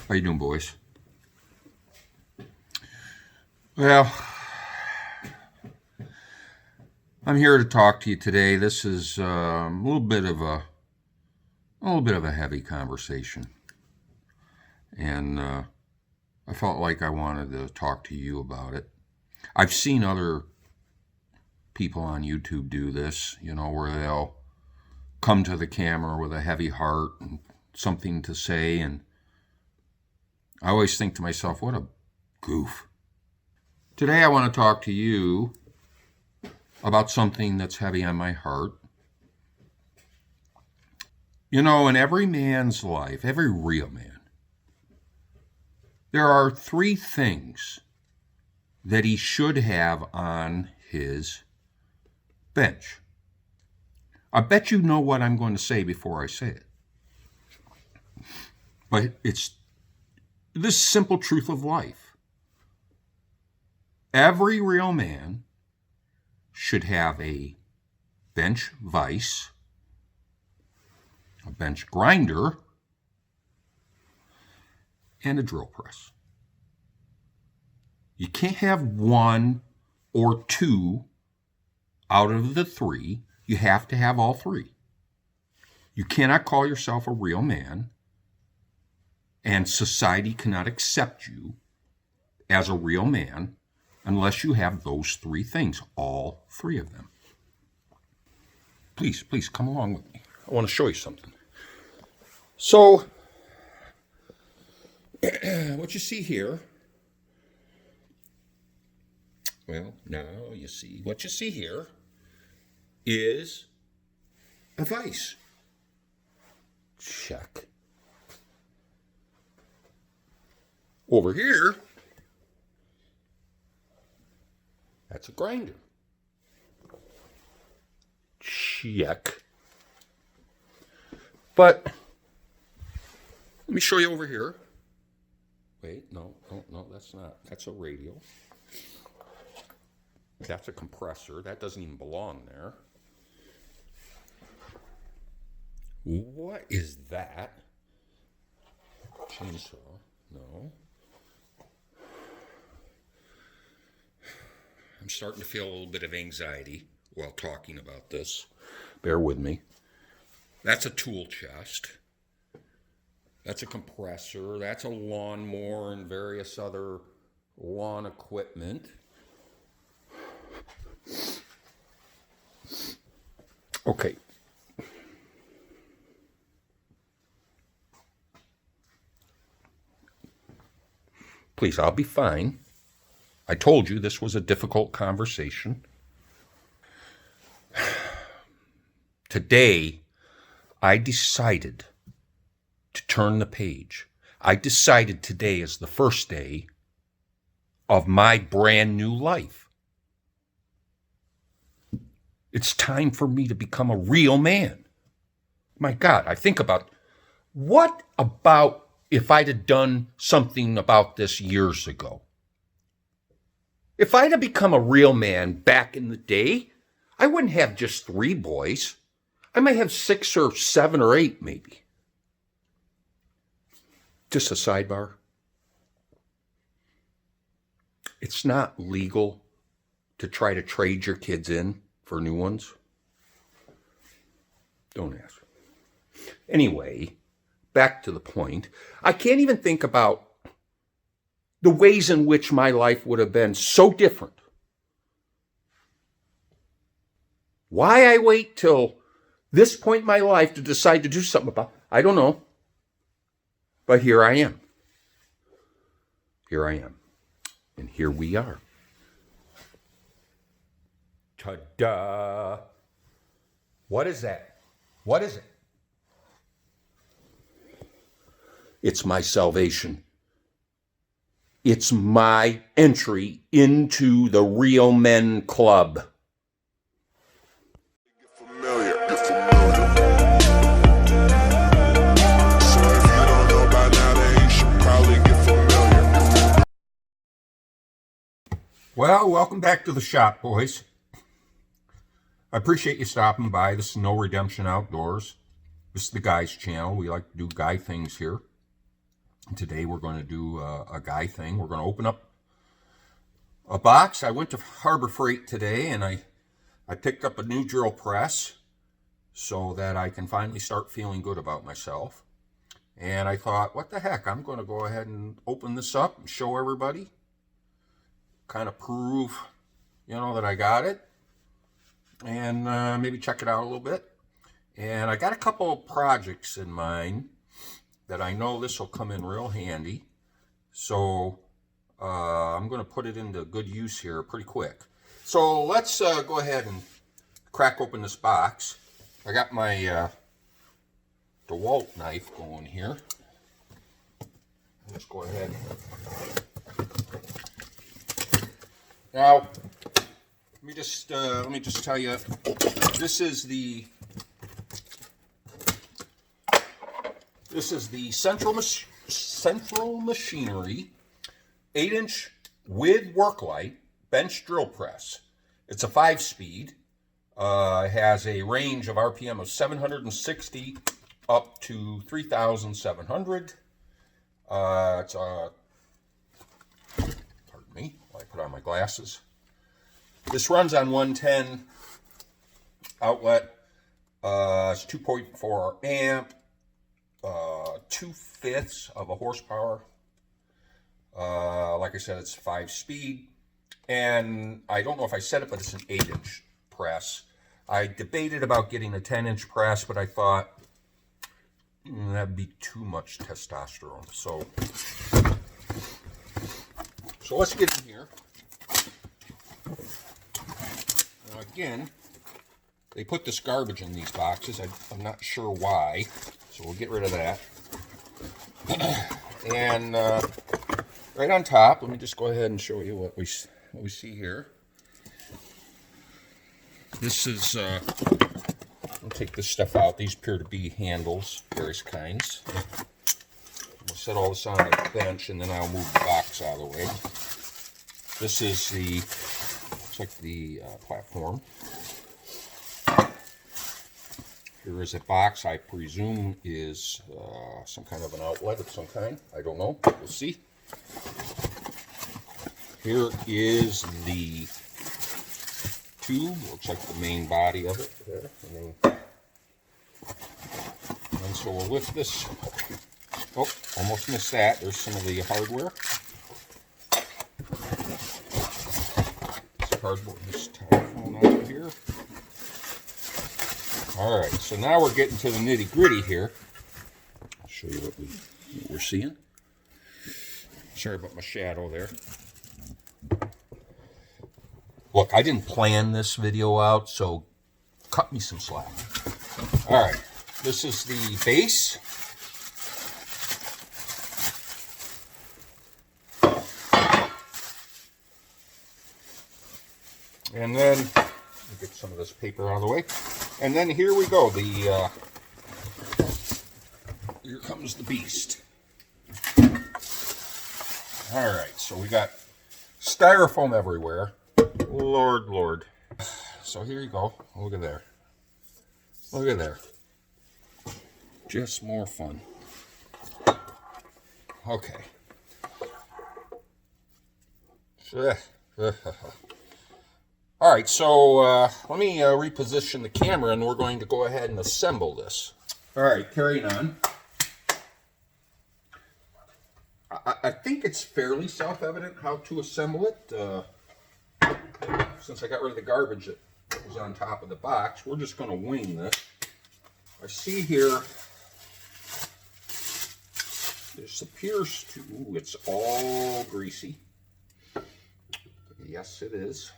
How you doing, boys? Well, I'm here to talk to you today. This is a little bit of a heavy conversation, and I felt like I wanted to talk to you about it. I've seen other people on YouTube do this, where they'll come to the camera with a heavy heart and something to say, and I always think to myself, what a goof. Today I want to talk to you about something that's heavy on my heart. In every man's life, every real man, there are three things that he should have on his bench. I bet you know what I'm going to say before I say it. But it's the simple truth of life. Every real man should have a bench vise, a bench grinder, and a drill press. You can't have one or two out of the three. You have to have all three. You cannot call yourself a real man, and society cannot accept you as a real man unless you have those three things, all three of them. Please come along with me. I want to show you something. So, what you see here, what you see here is a vise. Check. Over here, that's a grinder. Check. But let me show you over here. Wait, no, that's not. That's a radio. That's a compressor. That doesn't even belong there. What is that? Chainsaw. No. I'm starting to feel a little bit of anxiety while talking about this. Bear with me. That's a tool chest. That's a compressor. That's a lawnmower and various other lawn equipment. Okay. Please, I'll be fine. I told you this was a difficult conversation. Today, I decided to turn the page. I decided today is the first day of my brand new life. It's time for me to become a real man. My God, I think about what about if I'd have done something about this years ago? If I'd have become a real man back in the day, I wouldn't have just 3 boys. I might have 6 or 7 or 8 maybe. Just a sidebar. It's not legal to try to trade your kids in for new ones. Don't ask. Anyway, back to the point. I can't even think about the ways in which my life would have been so different. Why I wait till this point in my life to decide to do something about it, I don't know. But here I am. Here I am. And here we are. Ta-da! What is that? What is it? It's my salvation. It's my entry into the Real Men Club. Well, welcome back to the shop, boys. I appreciate you stopping by. This is No Redemption Outdoors. This is the Guy's channel. We like to do guy things here. Today we're going to do a guy thing. We're going to open up a box. I went to Harbor Freight today and I picked up a new drill press so that I can finally start feeling good about myself. And I thought, what the heck, I'm going to go ahead and open this up and show everybody. Kind of prove, that I got it. And maybe check it out a little bit. And I got a couple of projects in mind that I know this will come in real handy. So I'm going to put it into good use here pretty quick. So let's go ahead and crack open this box. I got my DeWalt knife going here. Let's go ahead. Now, let me just tell you, this is the Central Machinery 8-inch with work light bench drill press. It's a 5-speed. It has a range of RPM of 760 up to 3,700. It's a, pardon me, while I put on my glasses. This runs on 110 outlet. It's 2.4 amp, 2/5 of a horsepower. Like I said, it's 5-speed. And I don't know if I said it, but it's an 8-inch press. I debated about getting a 10-inch press, but I thought that'd be too much testosterone. So let's get in here. Now again, they put this garbage in these boxes. I'm not sure why, so we'll get rid of that. And right on top, let me just go ahead and show you what we see here. This is, I'll take this stuff out. These appear to be handles, various kinds. We'll set all this on the bench, and then I'll move the box out of the way. This is looks like the platform. Here is a box, I presume is some kind of an outlet of some kind. I don't know. We'll see. Here is the tube. Looks like the main body of it. There. And so we'll lift this. Oh, almost missed that. There's some of the hardware. This cardboard, this telephone out of here. All right, so now we're getting to the nitty gritty here. I'll show you what we're seeing. Sorry about my shadow there. Look, I didn't plan this video out, so cut me some slack. All right, this is the base. And then, let me get some of this paper out of the way. And then here we go. Here comes the beast. All right, so we got styrofoam everywhere. Lord. So here you go. Look at there. Look at there. Just more fun. Okay. All right, so let me reposition the camera, and we're going to go ahead and assemble this. All right, carrying on. I think it's fairly self-evident how to assemble it. Since I got rid of the garbage that was on top of the box, we're just going to wing this. I see here, this appears to, it's all greasy. Yes, it is.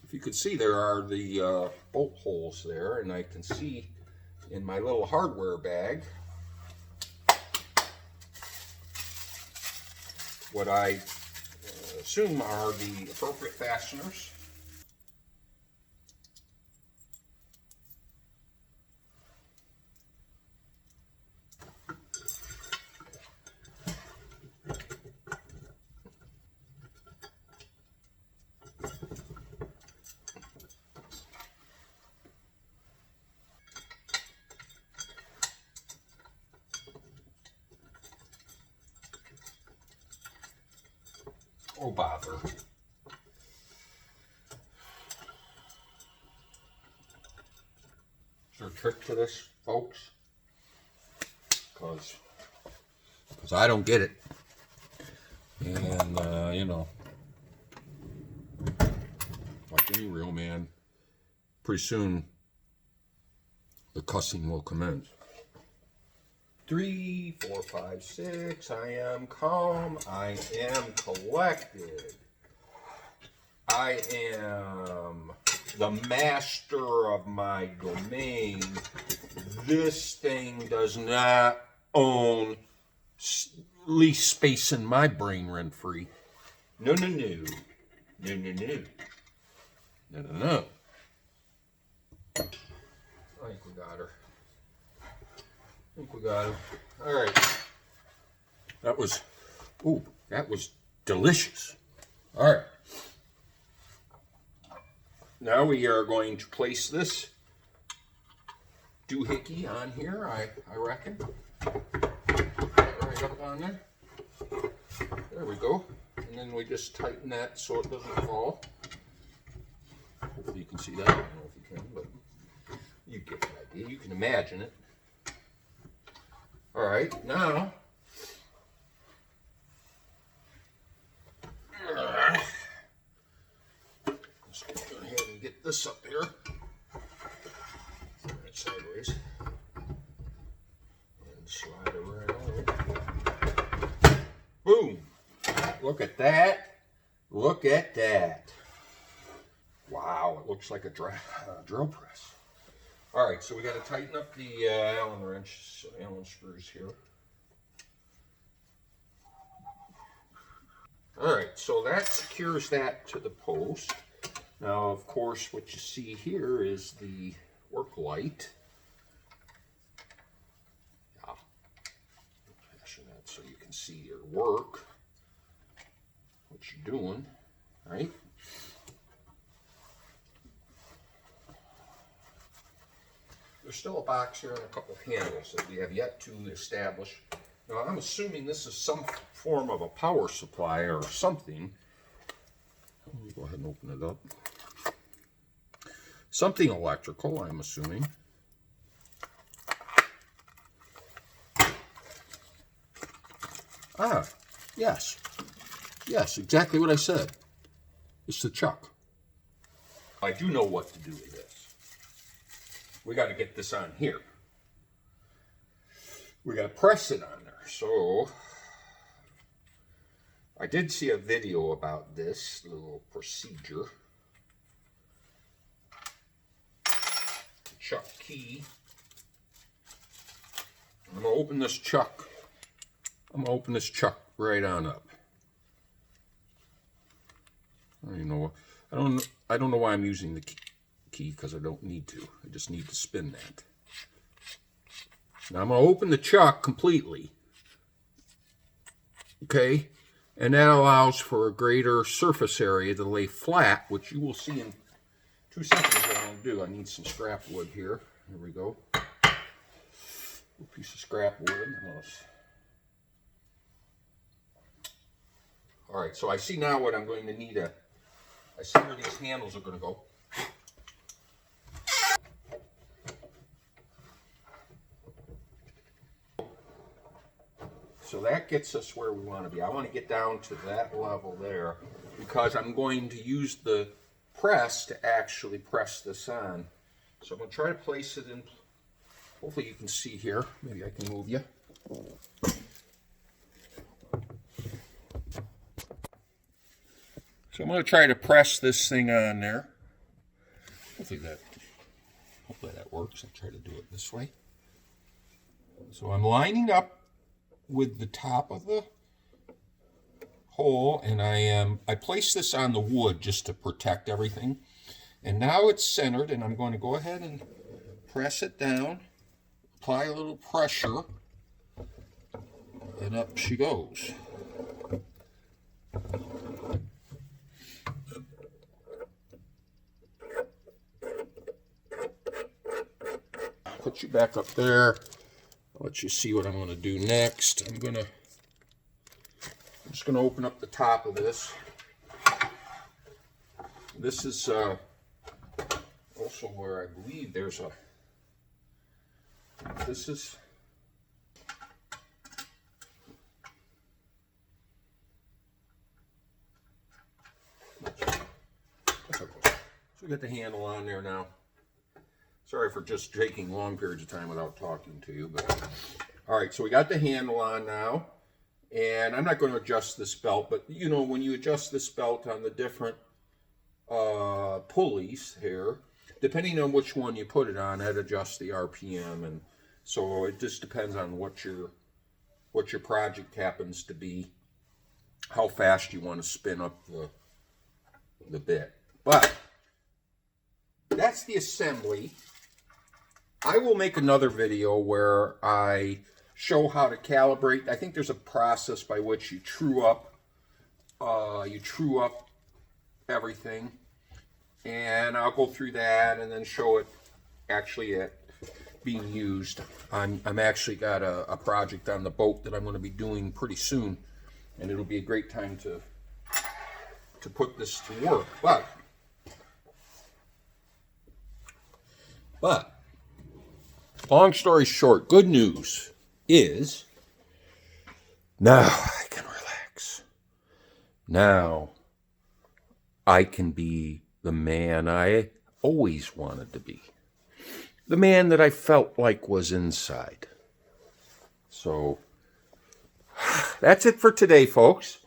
If you could see, there are the bolt holes there, and I can see in my little hardware bag what I assume are the appropriate fasteners. Oh, bother. Is there a trick to this, folks? Because I don't get it. And, you know, like any real man, pretty soon the cussing will commence. 3, 4, 5, 6. I am calm. I am collected. I am the master of my domain. This thing does not own least space in my brain rent free. No, no, no. No, no, no. No, no, no. I think we got her. All right. That was delicious. All right. Now we are going to place this doohickey on here, I reckon. Right up on there. There we go. And then we just tighten that so it doesn't fall. Hopefully you can see that. I don't know if you can, but you get the idea. You can imagine it. All right, now let's go ahead and get this up here. Turn it sideways and slide it right over. Boom! Look at that! Look at that! Wow, it looks like a drill press. All right, so we got to tighten up the Allen screws here. All right, so that secures that to the post. Now, of course, what you see here is the work light. Yeah, fashion that so you can see your work, what you're doing, right? There's still a box here and a couple of handles that we have yet to establish. Now, I'm assuming this is some form of a power supply or something. Let me go ahead and open it up. Something electrical, I'm assuming. Ah, yes. Yes, exactly what I said. It's the chuck. I do know what to do with this. We got to get this on here. We got to press it on there. So I did see a video about this little procedure. Chuck key. I'm gonna open this chuck. I'm gonna open this chuck right on up. I don't know. I don't know why I'm using the key because I don't need to. I just need to spin that. Now I'm going to open the chuck completely. Okay? And that allows for a greater surface area to lay flat, which you will see in 2 seconds what I'm going to do. I need some scrap wood here. Here we go. A piece of scrap wood. All right, so I see now what I'm going to need. I see where these handles are going to go. So that gets us where we want to be. I want to get down to that level there because I'm going to use the press to actually press this on. So I'm going to try to place it in. Hopefully you can see here. Maybe I can move you. So I'm going to try to press this thing on there. Hopefully that works. I'll try to do it this way. So I'm lining up with the top of the hole, and I place this on the wood just to protect everything. And now it's centered, and I'm going to go ahead and press it down, apply a little pressure, and up she goes. Put you back up there. I'll let you see what I'm going to do next. I'm just going to open up the top of this. This is also where I believe there's a, this is, so we got the handle on there now. Sorry for just taking long periods of time without talking to you, but all right, so we got the handle on now, and I'm not going to adjust this belt, but you know, when you adjust this belt on the different pulleys here, depending on which one you put it on, that adjusts the RPM, and so it just depends on what your project happens to be, how fast you want to spin up the bit. But that's the assembly. I will make another video where I show how to calibrate. I think there's a process by which you true up everything, and I'll go through that and then show it actually at being used. I'm actually got a project on the boat that I'm going to be doing pretty soon, and it'll be a great time to put this to work. But long story short, good news is now I can relax. Now I can be the man I always wanted to be. The man that I felt like was inside. So that's it for today, folks.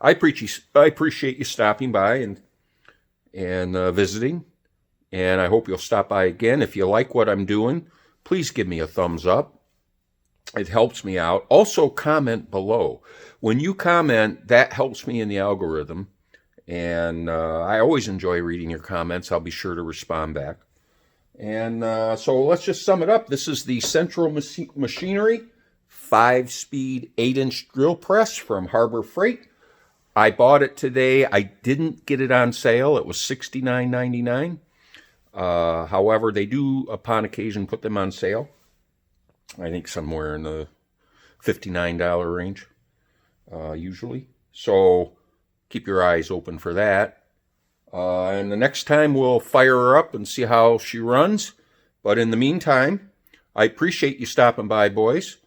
I appreciate you stopping by and visiting. And I hope you'll stop by again. If you like what I'm doing, please give me a thumbs up. It helps me out. Also, comment below. When you comment, that helps me in the algorithm. And I always enjoy reading your comments. I'll be sure to respond back. And so let's just sum it up. This is the Central Machinery 5-speed 8-inch drill press from Harbor Freight. I bought it today. I didn't get it on sale. It was $69.99. However, they do, upon occasion, put them on sale. I think somewhere in the $59 range, usually. So keep your eyes open for that. And the next time we'll fire her up and see how she runs. But in the meantime, I appreciate you stopping by, boys.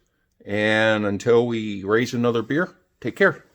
And until we raise another beer, take care.